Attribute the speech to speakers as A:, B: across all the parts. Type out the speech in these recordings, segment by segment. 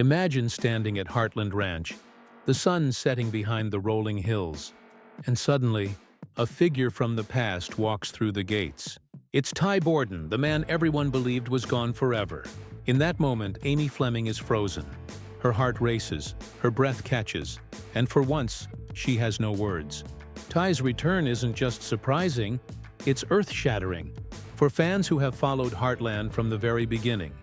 A: Imagine standing at Heartland Ranch, the sun setting behind the rolling hills, and suddenly, a figure from the past walks through the gates. It's Ty Borden, the man everyone believed was gone forever. In that moment, Amy Fleming is frozen. Her heart races, her breath catches, and for once, she has no words. Ty's return isn't just surprising, it's earth-shattering. For fans who have followed Heartland from the very beginning,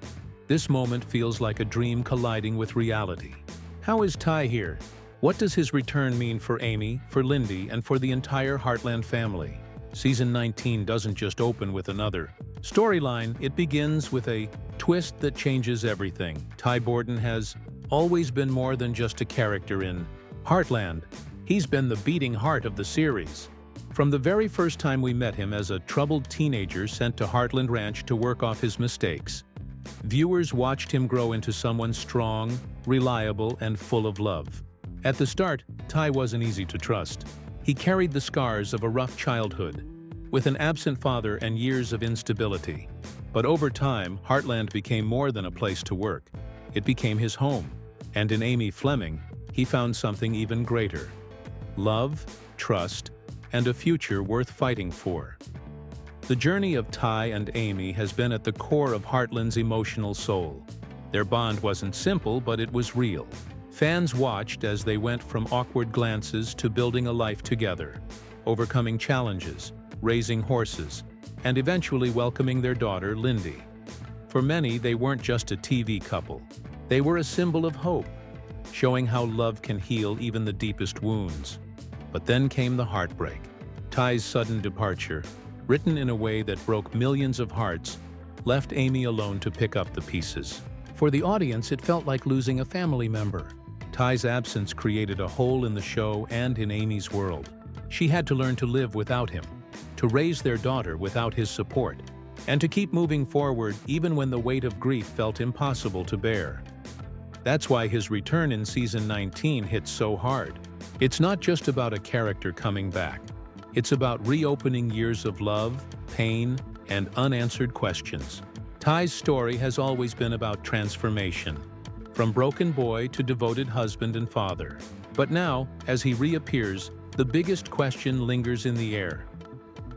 A: this moment feels like a dream colliding with reality. How is Ty here? What does his return mean for Amy, for Lyndy, and for the entire Heartland family? Season 19 doesn't just open with another storyline, it begins with a twist that changes everything. Ty Borden has always been more than just a character in Heartland. He's been the beating heart of the series. From the very first time we met him as a troubled teenager sent to Heartland Ranch to work off his mistakes, viewers watched him grow into someone strong, reliable, and full of love. At the start, Ty wasn't easy to trust. He carried the scars of a rough childhood, with an absent father and years of instability. But over time, Heartland became more than a place to work. It became his home. And in Amy Fleming, he found something even greater: love, trust, and a future worth fighting for. The journey of Ty and Amy has been at the core of Heartland's emotional soul. Their bond wasn't simple, but it was real. Fans watched as they went from awkward glances to building a life together, overcoming challenges, raising horses, and eventually welcoming their daughter, Lyndy. For many, they weren't just a TV couple. They were a symbol of hope, showing how love can heal even the deepest wounds. But then came the heartbreak. Ty's sudden departure, written in a way that broke millions of hearts, left Amy alone to pick up the pieces. For the audience, it felt like losing a family member. Ty's absence created a hole in the show and in Amy's world. She had to learn to live without him, to raise their daughter without his support, and to keep moving forward even when the weight of grief felt impossible to bear. That's why his return in season 19 hit so hard. It's not just about a character coming back. It's about reopening years of love, pain, and unanswered questions. Ty's story has always been about transformation, from broken boy to devoted husband and father. But now, as he reappears, the biggest question lingers in the air.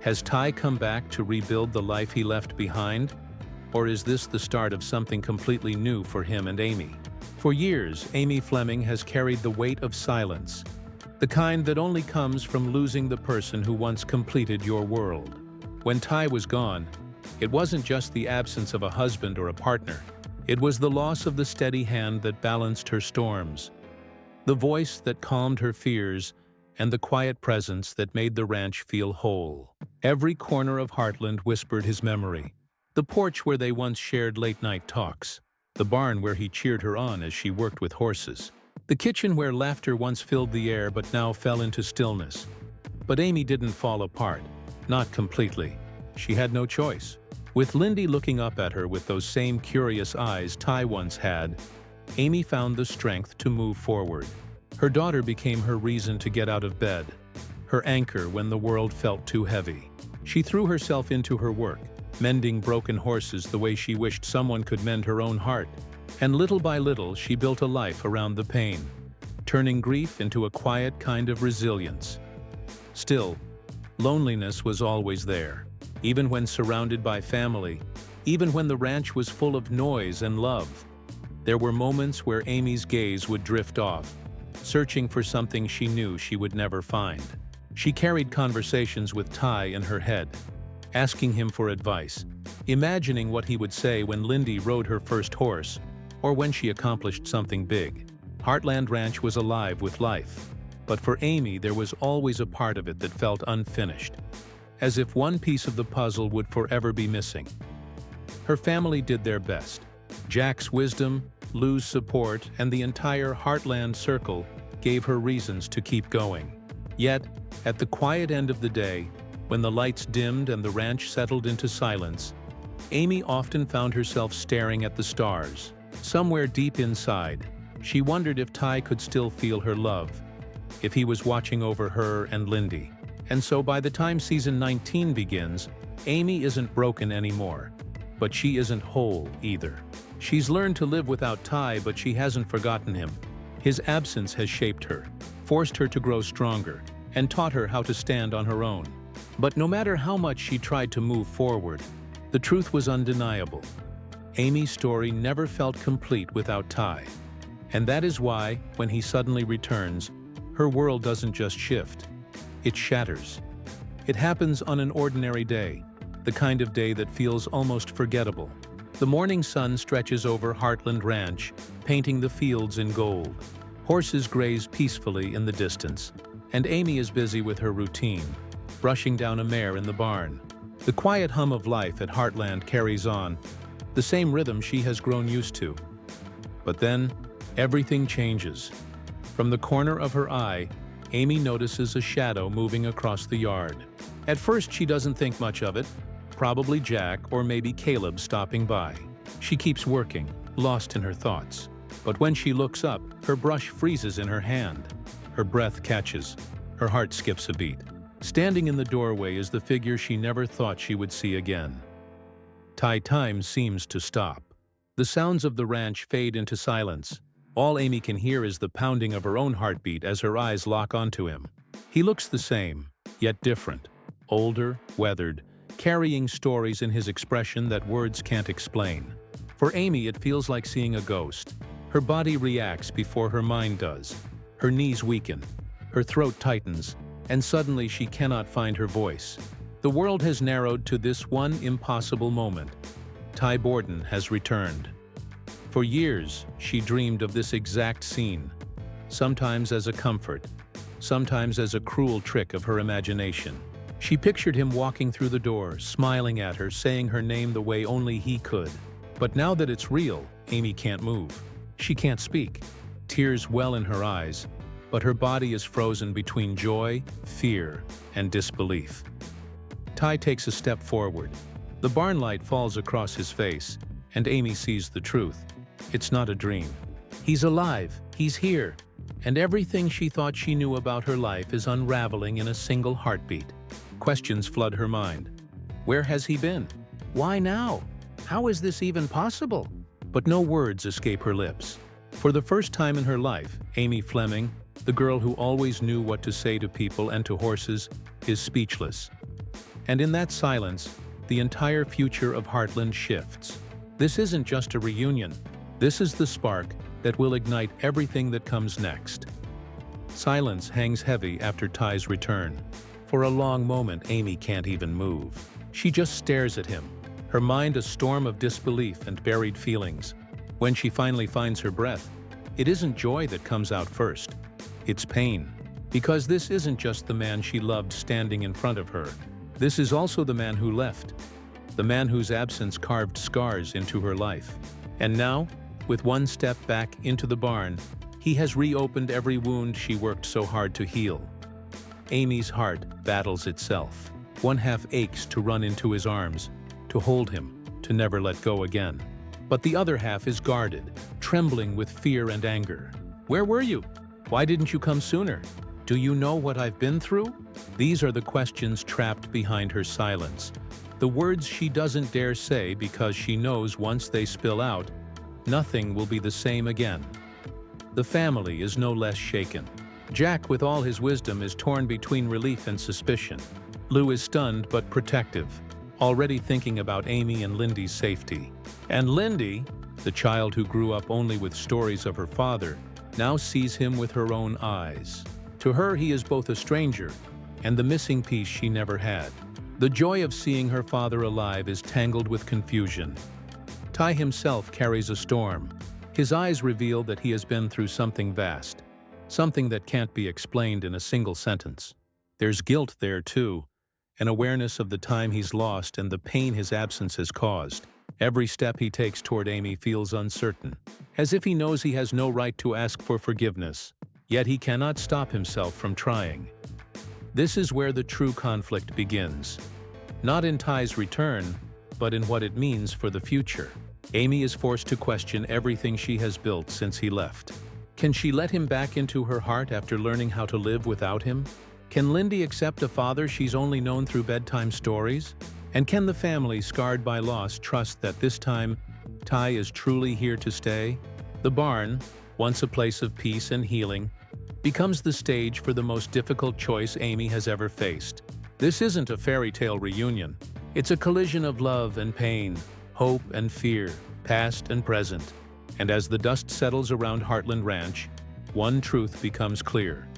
A: Has Ty come back to rebuild the life he left behind? Or is this the start of something completely new for him and Amy? For years, Amy Fleming has carried the weight of silence, the kind that only comes from losing the person who once completed your world. When Ty was gone, it wasn't just the absence of a husband or a partner. It was the loss of the steady hand that balanced her storms, the voice that calmed her fears, and the quiet presence that made the ranch feel whole. Every corner of Heartland whispered his memory: the porch where they once shared late-night talks, the barn where he cheered her on as she worked with horses, the kitchen where laughter once filled the air but now fell into stillness. But Amy didn't fall apart, not completely. She had no choice. With Lyndy looking up at her with those same curious eyes Ty once had, Amy found the strength to move forward. Her daughter became her reason to get out of bed, her anchor when the world felt too heavy. She threw herself into her work, mending broken horses the way she wished someone could mend her own heart. And little by little, she built a life around the pain, turning grief into a quiet kind of resilience. Still, loneliness was always there, even when surrounded by family, even when the ranch was full of noise and love. There were moments where Amy's gaze would drift off, searching for something she knew she would never find. She carried conversations with Ty in her head, asking him for advice, imagining what he would say when Lyndy rode her first horse, or when she accomplished something big. Heartland Ranch was alive with life, but for Amy there was always a part of it that felt unfinished, as if one piece of the puzzle would forever be missing. Her family did their best. Jack's wisdom, Lou's support, and the entire Heartland circle gave her reasons to keep going. Yet, at the quiet end of the day, when the lights dimmed and the ranch settled into silence, Amy often found herself staring at the stars. Somewhere deep inside, she wondered if Ty could still feel her love, if he was watching over her and Lyndy. And so by the time season 19 begins, Amy isn't broken anymore, but she isn't whole either. She's learned to live without Ty, but she hasn't forgotten him. His absence has shaped her, forced her to grow stronger, and taught her how to stand on her own. But no matter how much she tried to move forward, the truth was undeniable. Amy's story never felt complete without Ty. And that is why, when he suddenly returns, her world doesn't just shift, it shatters. It happens on an ordinary day, the kind of day that feels almost forgettable. The morning sun stretches over Heartland Ranch, painting the fields in gold. Horses graze peacefully in the distance, and Amy is busy with her routine, brushing down a mare in the barn. The quiet hum of life at Heartland carries on, the same rhythm she has grown used to. But then, everything changes. From the corner of her eye, Amy notices a shadow moving across the yard. At first, she doesn't think much of it, probably Jack or maybe Caleb stopping by. She keeps working, lost in her thoughts. But when she looks up, her brush freezes in her hand. Her breath catches. Her heart skips a beat. Standing in the doorway is the figure she never thought she would see again. Time seems to stop. The sounds of the ranch fade into silence. All Amy can hear is the pounding of her own heartbeat as her eyes lock onto him. He looks the same, yet different. Older, weathered, carrying stories in his expression that words can't explain. For Amy, it feels like seeing a ghost. Her body reacts before her mind does. Her knees weaken, her throat tightens, and suddenly she cannot find her voice. The world has narrowed to this one impossible moment. Ty Borden has returned. For years, she dreamed of this exact scene, sometimes as a comfort, sometimes as a cruel trick of her imagination. She pictured him walking through the door, smiling at her, saying her name the way only he could. But now that it's real, Amy can't move. She can't speak. Tears well in her eyes, but her body is frozen between joy, fear, and disbelief. Ty takes a step forward. The barn light falls across his face, and Amy sees the truth. It's not a dream. He's alive, he's here, and everything she thought she knew about her life is unraveling in a single heartbeat. Questions flood her mind. Where has he been? Why now? How is this even possible? But no words escape her lips. For the first time in her life, Amy Fleming, the girl who always knew what to say to people and to horses, is speechless. And in that silence, the entire future of Heartland shifts. This isn't just a reunion. This is the spark that will ignite everything that comes next. Silence hangs heavy after Ty's return. For a long moment, Amy can't even move. She just stares at him, her mind a storm of disbelief and buried feelings. When she finally finds her breath, it isn't joy that comes out first. It's pain. Because this isn't just the man she loved standing in front of her. This is also the man who left. The man whose absence carved scars into her life. And now, with one step back into the barn, he has reopened every wound she worked so hard to heal. Amy's heart battles itself. One half aches to run into his arms, to hold him, to never let go again. But the other half is guarded, trembling with fear and anger. Where were you? Why didn't you come sooner? Do you know what I've been through? These are the questions trapped behind her silence. The words she doesn't dare say because she knows once they spill out, nothing will be the same again. The family is no less shaken. Jack, with all his wisdom, is torn between relief and suspicion. Lou is stunned but protective, already thinking about Amy and Lyndy's safety. And Lyndy, the child who grew up only with stories of her father, now sees him with her own eyes. To her, he is both a stranger and the missing piece she never had. The joy of seeing her father alive is tangled with confusion. Ty himself carries a storm. His eyes reveal that he has been through something vast, something that can't be explained in a single sentence. There's guilt there too, an awareness of the time he's lost and the pain his absence has caused. Every step he takes toward Amy feels uncertain, as if he knows he has no right to ask for forgiveness, yet he cannot stop himself from trying. This is where the true conflict begins. Not in Ty's return, but in what it means for the future. Amy is forced to question everything she has built since he left. Can she let him back into her heart after learning how to live without him? Can Lyndy accept a father she's only known through bedtime stories? And can the family scarred by loss trust that this time Ty is truly here to stay? The barn, once a place of peace and healing, becomes the stage for the most difficult choice Amy has ever faced. This isn't a fairy tale reunion. It's a collision of love and pain, hope and fear, past and present. And as the dust settles around Heartland Ranch, one truth becomes clear.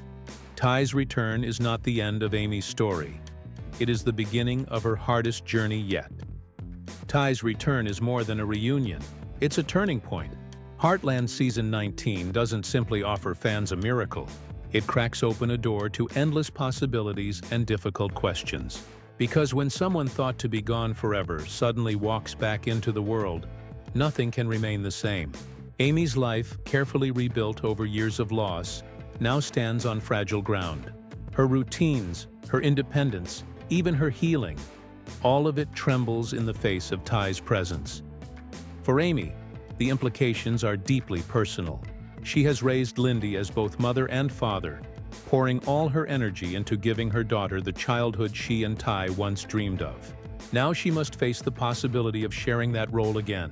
A: Ty's return is not the end of Amy's story. It is the beginning of her hardest journey yet. Ty's return is more than a reunion. It's a turning point. Heartland Season 19 doesn't simply offer fans a miracle. It cracks open a door to endless possibilities and difficult questions. Because when someone thought to be gone forever suddenly walks back into the world, nothing can remain the same. Amy's life, carefully rebuilt over years of loss, now stands on fragile ground. Her routines, her independence, even her healing, all of it trembles in the face of Ty's presence. For Amy, the implications are deeply personal. She has raised Lyndy as both mother and father, pouring all her energy into giving her daughter the childhood she and Ty once dreamed of. Now she must face the possibility of sharing that role again.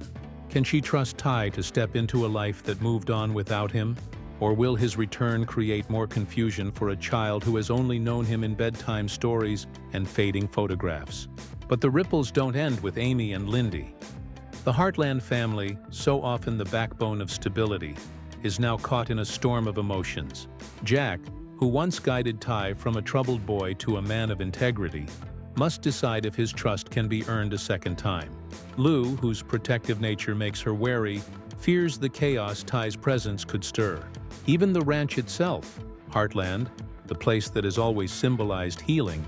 A: Can she trust Ty to step into a life that moved on without him? Or will his return create more confusion for a child who has only known him in bedtime stories and fading photographs? But the ripples don't end with Amy and Lyndy. The Heartland family, so often the backbone of stability, is now caught in a storm of emotions. Jack, who once guided Ty from a troubled boy to a man of integrity, must decide if his trust can be earned a second time. Lou, whose protective nature makes her wary, fears the chaos Ty's presence could stir. Even the ranch itself, Heartland, the place that has always symbolized healing,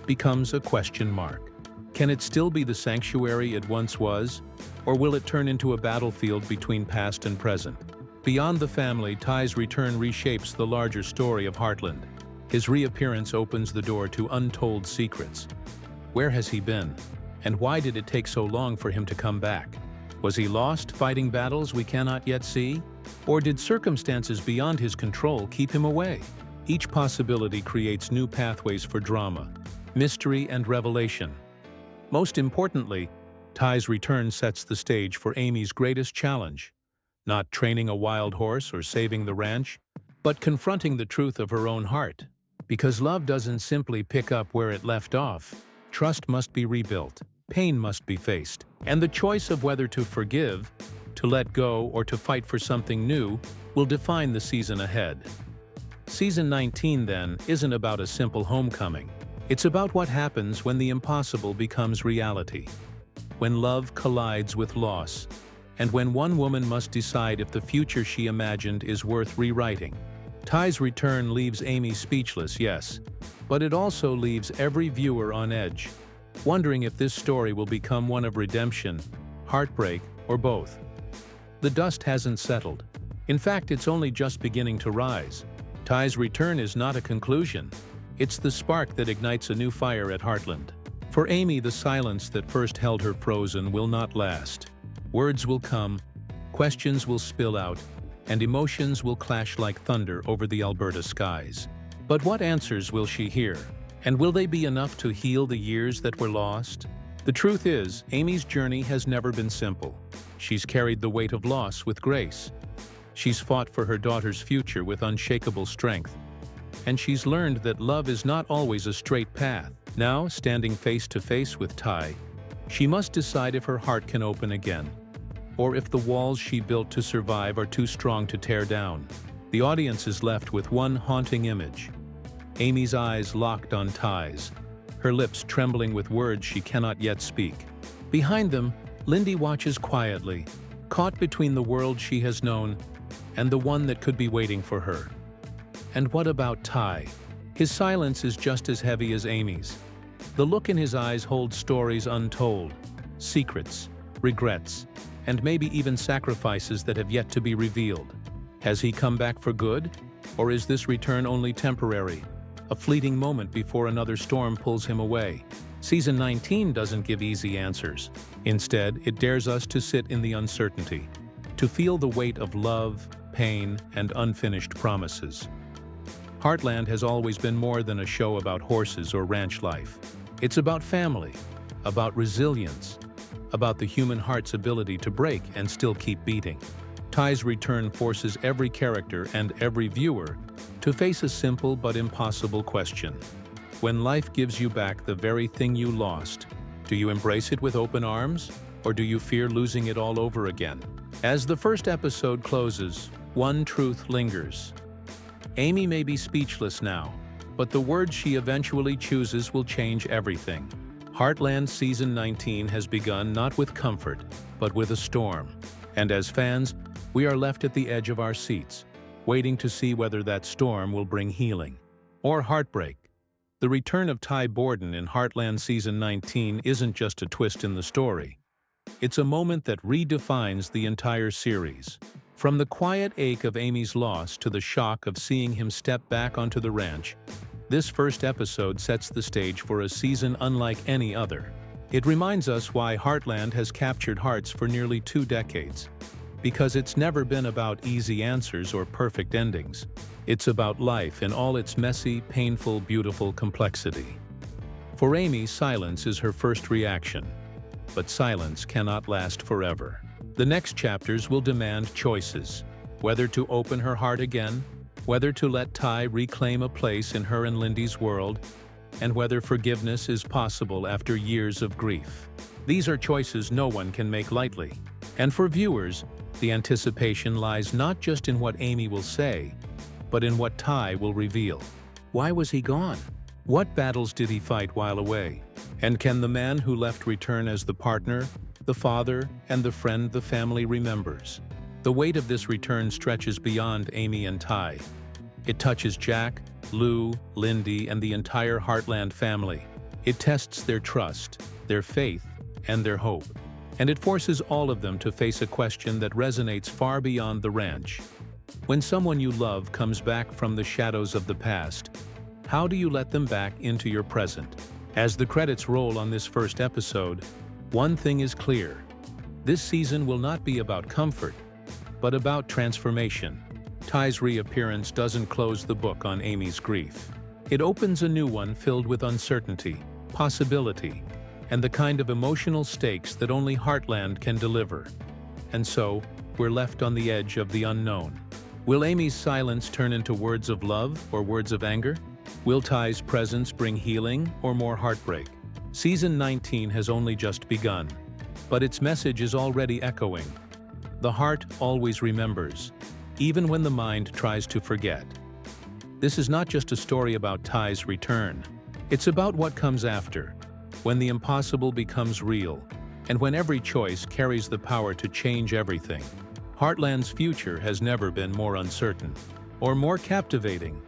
A: becomes a question mark. Can it still be the sanctuary it once was, or will it turn into a battlefield between past and present? Beyond the family, Ty's return reshapes the larger story of Heartland. His reappearance opens the door to untold secrets. Where has he been? And why did it take so long for him to come back? Was he lost, fighting battles we cannot yet see? Or did circumstances beyond his control keep him away? Each possibility creates new pathways for drama, mystery, and revelation. Most importantly, Ty's return sets the stage for Amy's greatest challenge. Not training a wild horse or saving the ranch, but confronting the truth of her own heart. Because love doesn't simply pick up where it left off. Trust must be rebuilt, pain must be faced, and the choice of whether to forgive, to let go, or to fight for something new will define the season ahead. Season 19, then, isn't about a simple homecoming. It's about what happens when the impossible becomes reality, when love collides with loss, and when one woman must decide if the future she imagined is worth rewriting. Ty's return leaves Amy speechless, yes, but it also leaves every viewer on edge, wondering if this story will become one of redemption, heartbreak, or both. The dust hasn't settled. In fact, it's only just beginning to rise. Ty's return is not a conclusion. It's the spark that ignites a new fire at Heartland. For Amy, the silence that first held her frozen will not last. Words will come, questions will spill out, and emotions will clash like thunder over the Alberta skies. But what answers will she hear? And will they be enough to heal the years that were lost? The truth is, Amy's journey has never been simple. She's carried the weight of loss with grace. She's fought for her daughter's future with unshakable strength. And she's learned that love is not always a straight path. Now, standing face to face with Ty, she must decide if her heart can open again, or if the walls she built to survive are too strong to tear down. The audience is left with one haunting image. Amy's eyes locked on Ty's, her lips trembling with words she cannot yet speak. Behind them, Lyndy watches quietly, caught between the world she has known and the one that could be waiting for her. And what about Ty? His silence is just as heavy as Amy's. The look in his eyes holds stories untold, secrets, regrets, and maybe even sacrifices that have yet to be revealed. Has he come back for good? Or is this return only temporary, a fleeting moment before another storm pulls him away? Season 19 doesn't give easy answers. Instead, it dares us to sit in the uncertainty, to feel the weight of love, pain, and unfinished promises. Heartland has always been more than a show about horses or ranch life. It's about family, about resilience, about the human heart's ability to break and still keep beating. Ty's return forces every character and every viewer to face a simple but impossible question. When life gives you back the very thing you lost, do you embrace it with open arms, or do you fear losing it all over again? As the first episode closes, one truth lingers. Amy may be speechless now, but the words she eventually chooses will change everything. Heartland Season 19 has begun not with comfort, but with a storm. And as fans, we are left at the edge of our seats, waiting to see whether that storm will bring healing or heartbreak. The return of Ty Borden in Heartland Season 19 isn't just a twist in the story. It's a moment that redefines the entire series. From the quiet ache of Amy's loss to the shock of seeing him step back onto the ranch, this first episode sets the stage for a season unlike any other. It reminds us why Heartland has captured hearts for nearly 2 decades. Because it's never been about easy answers or perfect endings. It's about life in all its messy, painful, beautiful complexity. For Amy, silence is her first reaction. But silence cannot last forever. The next chapters will demand choices. Whether to open her heart again, whether to let Ty reclaim a place in her and Lyndy's world, and whether forgiveness is possible after years of grief. These are choices no one can make lightly. And for viewers, the anticipation lies not just in what Amy will say, but in what Ty will reveal. Why was he gone? What battles did he fight while away? And can the man who left return as the partner, the father, and the friend the family remembers? The weight of this return stretches beyond Amy and Ty. It touches Jack, Lou, Lyndy, and the entire Heartland family. It tests their trust, their faith, and their hope. And it forces all of them to face a question that resonates far beyond the ranch. When someone you love comes back from the shadows of the past, how do you let them back into your present? As the credits roll on this first episode, one thing is clear. This season will not be about comfort, but about transformation. Ty's reappearance doesn't close the book on Amy's grief. It opens a new one filled with uncertainty, possibility, and the kind of emotional stakes that only Heartland can deliver. And so, we're left on the edge of the unknown. Will Amy's silence turn into words of love or words of anger? Will Ty's presence bring healing or more heartbreak? Season 19 has only just begun, but its message is already echoing. The heart always remembers, even when the mind tries to forget. This is not just a story about Ty's return. It's about what comes after, when the impossible becomes real, and when every choice carries the power to change everything. Heartland's future has never been more uncertain, or more captivating.